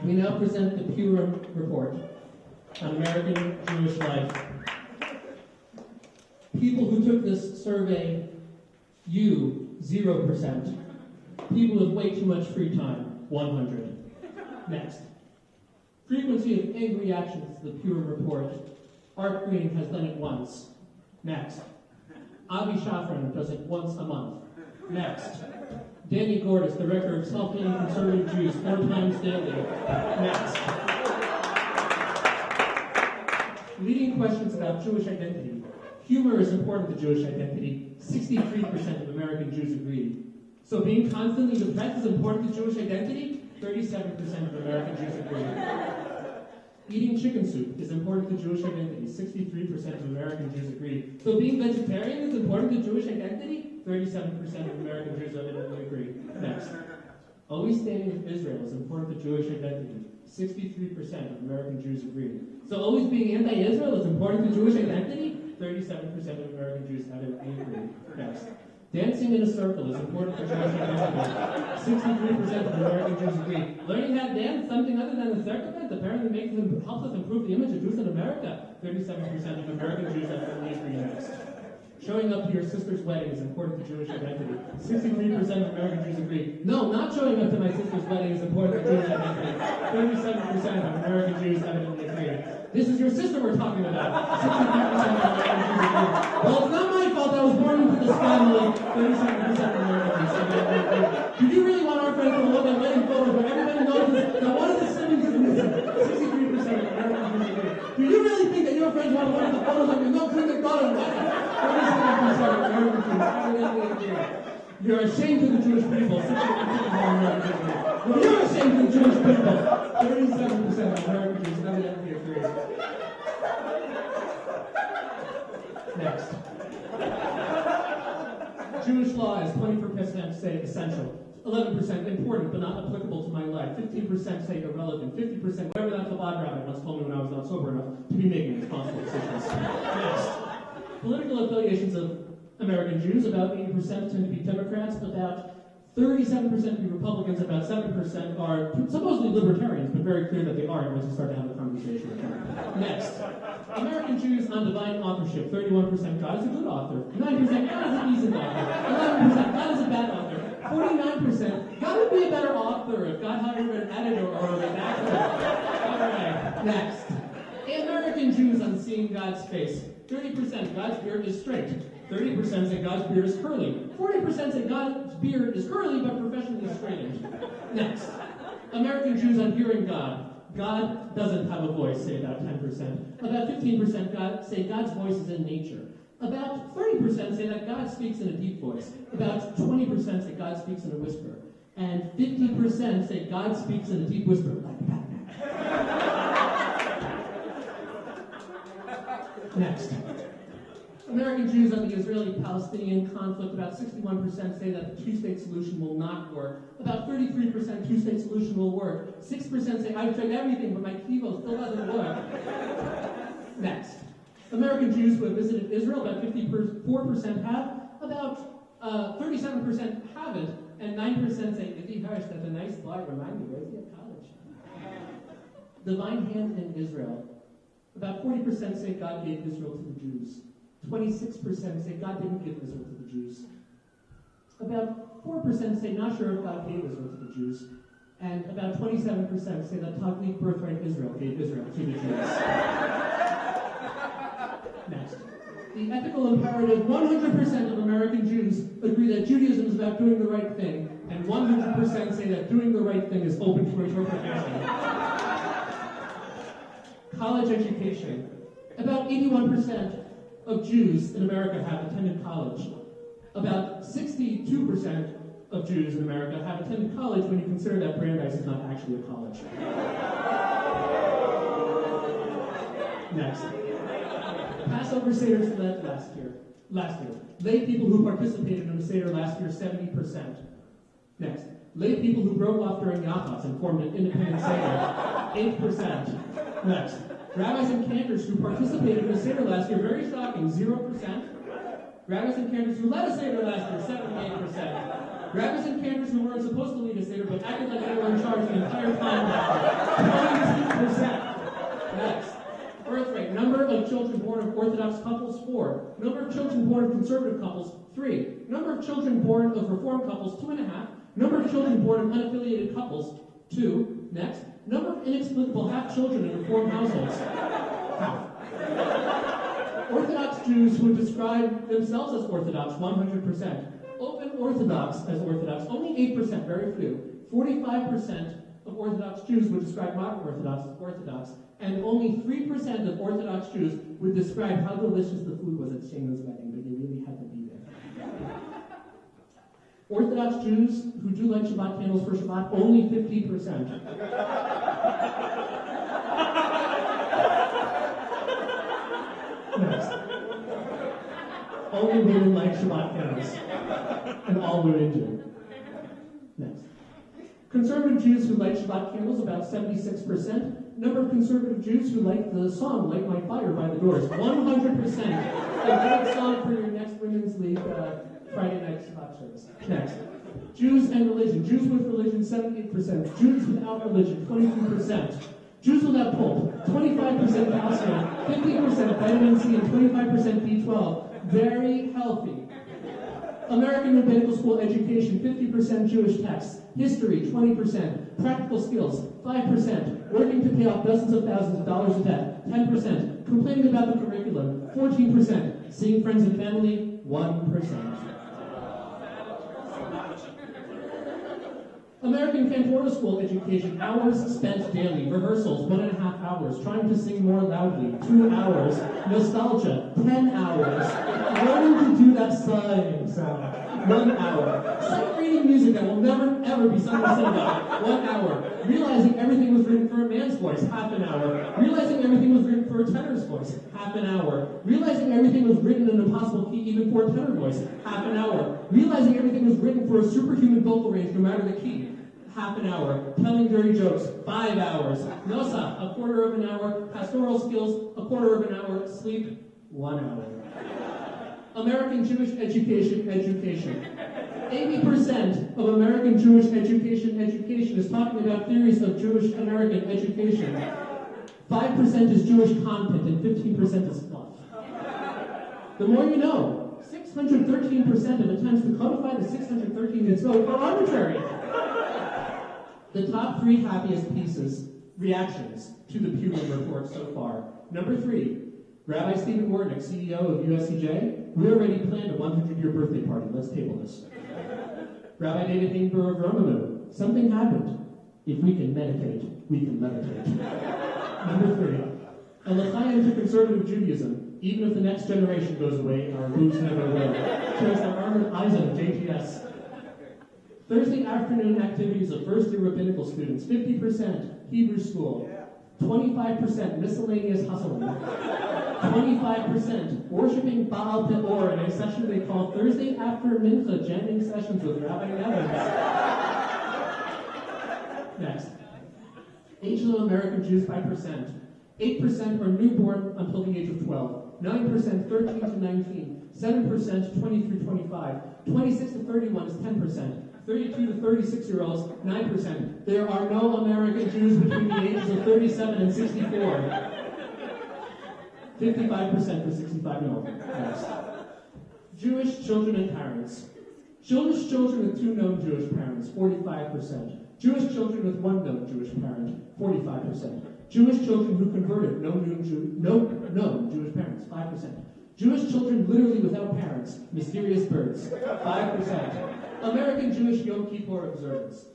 We now present the Pew-rim report on American Jewish life. People who took this survey, you, 0%. People with way too much free time, 100. Next. Frequency of egg reactions to the Pew-rim report. Art Green has done it once. Next. Avi Shafran does it once a month. Next. Danny Gordis, director of Self-Made Conservative Jews, 4 times daily. Next. Leading questions about Jewish identity. Humor is important to Jewish identity. 63% of American Jews agree. So being constantly depressed is important to Jewish identity? 37% of American Jews agree. Eating chicken soup is important to Jewish identity. 63% of American Jews agree. So being vegetarian is important to Jewish identity? 37% of American Jews agree. Next. Always standing with Israel is important to Jewish identity. 63% of American Jews agree. So always being anti-Israel is important to Jewish identity? 37% of American Jews agree. Next. Dancing in a circle is important for Jewish identity. 63% of American Jews agree. Learning how to dance, something other than a circle dance, apparently helps us improve the image of Jews in America. 37% of American Jews agree. Next. Showing up to your sister's wedding is important to Jewish identity. 63% of American Jews agree. No, not showing up to my sister's wedding is important to Jewish identity. 37% of American Jews evidently agree. This is your sister we're talking about. 63% of American Jews agree. Well, it's not my fault I was born into this family. 37% of American Jews agree. Did you really want our friends to look at wedding photos where everybody knows that one of the siblings is missing? 63% of American Jews agree. Do you really think that your friends want to look at the photos of your no-twin daughter wedding? 37% of American Jews evidently agree. You're ashamed of the Jewish people. 63% of American Jews agree. Well, you're ashamed of the Jewish people. 37% of American Jews evidently agree. Next. Jewish law is 24% say essential. 11% important but not applicable to my life. 15% say irrelevant. 50% whatever that Chabad rabbi once told me when I was not sober enough to be making responsible decisions. Next. Political affiliations of American Jews, about 80% tend to be Democrats, about 37% be Republicans, about 7% are supposedly libertarians, but very clear that they aren't once you start to have a conversation with them. Next. American Jews on divine authorship, 31% God is a good author, 9% God is a decent author, 11% God is a bad author, 49% God would be a better author if God hired an editor or a redactor. All right, next. American Jews on seeing God's face, 30% God's beard is straight, 30% say God's beard is curly, 40% say God's beard is curly but professionally straightened. Next. American Jews on hearing God. God doesn't have a voice, say about 10%. About 15% say God's voice is in nature. About 30% say that God speaks in a deep voice. About 20% say God speaks in a whisper. And 50% say God speaks in a deep whisper like Batman. Next. American Jews on the Israeli-Palestinian conflict, about 61% say that the two-state solution will not work. About 33% two-state solution will work. 6% say, I've tried everything, but my TiVo still doesn't work. Next. American Jews who have visited Israel, about 54% have. About 37% haven't. And 9% say, Izzy Hirsch, that's a nice slide. Remind me, where's he at college? Divine hand in Israel. About 40% say God gave Israel to the Jews. 26% say God didn't give Israel to the Jews. About 4% say not sure if God gave Israel to the Jews. And about 27% say that Taglit birthright Israel gave Israel to the Jews. Next. The ethical imperative, 100% of American Jews agree that Judaism is about doing the right thing, and 100% say that doing the right thing is open to interpretation. College education. About 81% of Jews in America have attended college. About 62% of Jews in America have attended college when you consider that Brandeis is not actually a college. Next. Passover Seder's led last year. Lay people who participated in the Seder last year, 70%. Next. Lay people who broke off during Yachats and formed an independent Seder, 8%. Next. Rabbis and cantors who participated in the Seder last year, very shocking, 0%. Rabbis and cantors who led a Seder last year, 78%. Rabbis and cantors who weren't supposed to lead a Seder but acted like they were in charge the entire time. 22%. Next. Birth rate. Number of children born of Orthodox couples, 4. Number of children born of conservative couples, 3. Number of children born of Reform couples, 2.5. Number of children born of unaffiliated couples, 2. Next. Number of inexplicable half-children in Reform households, half. Orthodox Jews who describe themselves as Orthodox, 100%. Open Orthodox as Orthodox, only 8%, very few. 45% of Orthodox Jews would describe modern Orthodox as Orthodox, and only 3% of Orthodox Jews would describe how delicious the food was at Shayna's wedding, but you really had to be there. Orthodox Jews who do light Shabbat candles for Shabbat, only 50%. Next. Only women light Shabbat candles, and all women do. Next. Conservative Jews who light Shabbat candles, about 76%. Number of conservative Jews who like the song Light My Fire by the Doors, 100%. A great song for your next Women's League Friday night Shabbat service. Next. Jews and religion. Jews with religion, 78%. Jews without religion, 22%. Jews without pulp, 25% calcium, 50% vitamin C, and 25% B12. Very healthy. American Rabbinical School education, 50% Jewish texts. History, 20%. Practical skills, 5%. Working to pay off dozens of thousands of dollars of debt, 10%. Complaining about the curriculum, 14%. Seeing friends and family, 1%. American Cantora School education, hours spent daily. Rehearsals, 1.5 hours. Trying to sing more loudly, 2 hours. Nostalgia, 10 hours. Learning to do that sighing sound, 1 hour. Sight reading music that will never, ever be sung in synagogue, 1 hour. Realizing everything was written for a man's voice, half an hour. Realizing everything was written for a tenor's voice, half an hour. Realizing everything was written in an impossible key even for a tenor voice, half an hour. Realizing everything was written for a superhuman vocal range no matter the key, half an hour. Telling dirty jokes, 5 hours. Nosa, a quarter of an hour. Pastoral skills, a quarter of an hour. Sleep, 1 hour. American Jewish education. 80% of American Jewish education is talking about theories of Jewish American education. 5% is Jewish content and 15% is fluff. The more you know. 613% of attempts to codify the 613 mitzvot are arbitrary. The top 3 happiest reactions to the Pew-rim report so far. Number 3, Rabbi Stephen Warnick, CEO of USCJ, we already planned a 100-year birthday party. Let's table this. Rabbi David Ingber of Romamu, something happened. If we can meditate, we can levitate. Number 3, a l'chaim to conservative Judaism, even if the next generation goes away, our boobs never will. Shows the armored eyes of JTS. Thursday afternoon activities of first-year rabbinical students, 50% Hebrew school, 25% miscellaneous hustling, 25% worshiping Baal Peor in a session they call Thursday after Mincha jamming sessions with Rabbi Nevins. Next. Asian American Jews by percent. 8% are newborn until the age of 12, 9% 13 to 19, 7% 20 through 25, 26 to 31 is 10%, 32 to 36-year-olds, 9%. There are no American Jews between the ages of 37 and 64. 55% for 65-year-olds. Next. Jewish children and parents. Jewish children with 2 known Jewish parents, 45%. Jewish children with 1 known Jewish parent, 45%. Jewish children who converted, no known Jewish parents, 5%. Jewish children literally without parents, mysterious birds, 5%. American Jewish Yom Kippur observance.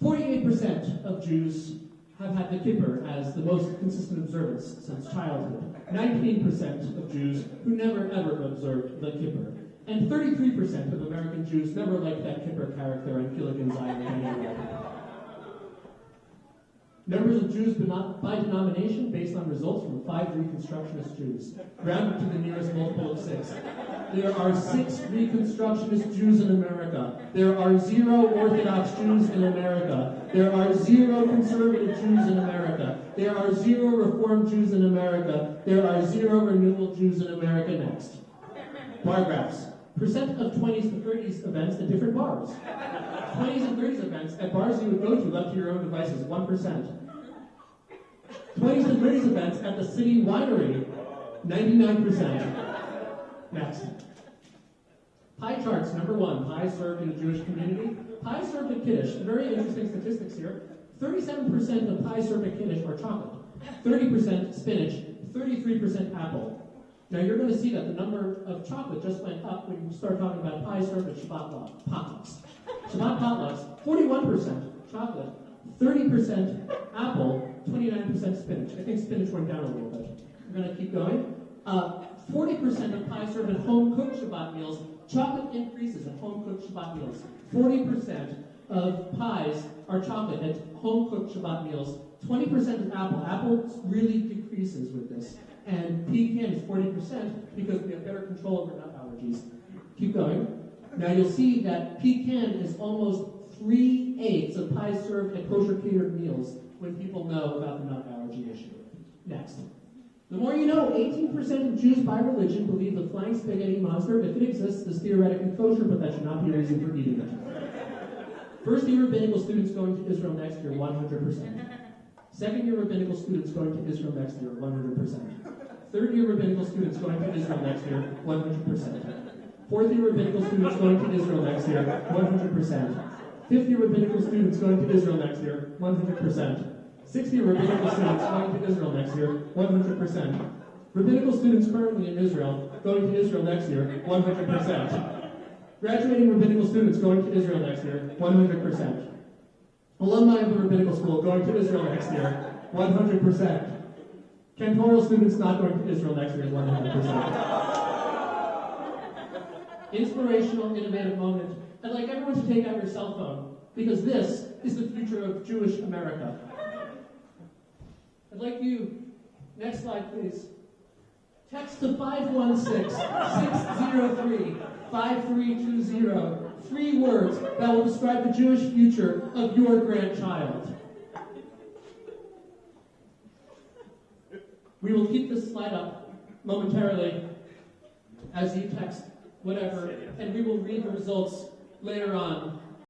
48% of Jews have had the Kippur as the most consistent observance since childhood. 19% of Jews who never ever observed the Kippur. And 33% of American Jews never liked that Kippur character on Gilligan's Island anyway. Numbers of Jews by denomination based on results from 5 Reconstructionist Jews. Rounded to the nearest multiple of 6. There are 6 Reconstructionist Jews in America. There are 0 Orthodox Jews in America. There are 0 conservative Jews in America. There are 0 Reform Jews in America. There are 0 renewal Jews in America. Next. Bar graphs. Percent of 20s to 30s events at different bars. 20s and 30s events at bars you would go to left to your own devices, 1%. 20s and 30s events at the city winery, 99%. Next. Pie charts, number 1, pie served in a Jewish community. Pie served at Kiddush, very interesting statistics here. 37% of pie served at Kiddush are chocolate, 30% spinach, 33% apple. Now you're going to see that the number of chocolate just went up when you start talking about pie served at Shabbat potlucks. Shabbat potlucks, 41% chocolate, 30% apple, 29% spinach. I think spinach went down a little bit. We're going to keep going. 40% of pie served at home-cooked Shabbat meals. Chocolate increases at home-cooked Shabbat meals. 40% of pies are chocolate at home-cooked Shabbat meals. 20% is apple. Apple really decreases with this. And pecan is 40% because we have better control over nut allergies. Keep going. Now you'll see that pecan is almost 3/8 of pies served at kosher catered meals when people know about the nut allergy issue. Next. The more you know, 18% of Jews by religion believe the flying spaghetti monster, if it exists, is theoretically kosher, but that should not be a reason for eating it. First-year rabbinical students going to Israel next year, 100%. Second-year rabbinical students going to Israel next year, 100%. Third-year rabbinical students going to Israel next year, 100%. Fourth-year rabbinical students going to Israel next year, 100%. Fifth-year rabbinical students going to Israel next year, 100%. Sixth-year rabbinical students going to Israel next year, 100%. Rabbinical students currently in Israel going to Israel next year, 100%. Graduating rabbinical students going to Israel next year, 100%. Alumni of the rabbinical school going to Israel next year, 100%. Cantoral students not going to Israel next year, 100%. Inspirational, innovative moment. I'd like everyone to take out your cell phone, because this is the future of Jewish America. I'd like you, next slide please, text to 516-603-5320, 3 words that will describe the Jewish future of your grandchild. We will keep this slide up momentarily as you text whatever, and we will read the results later on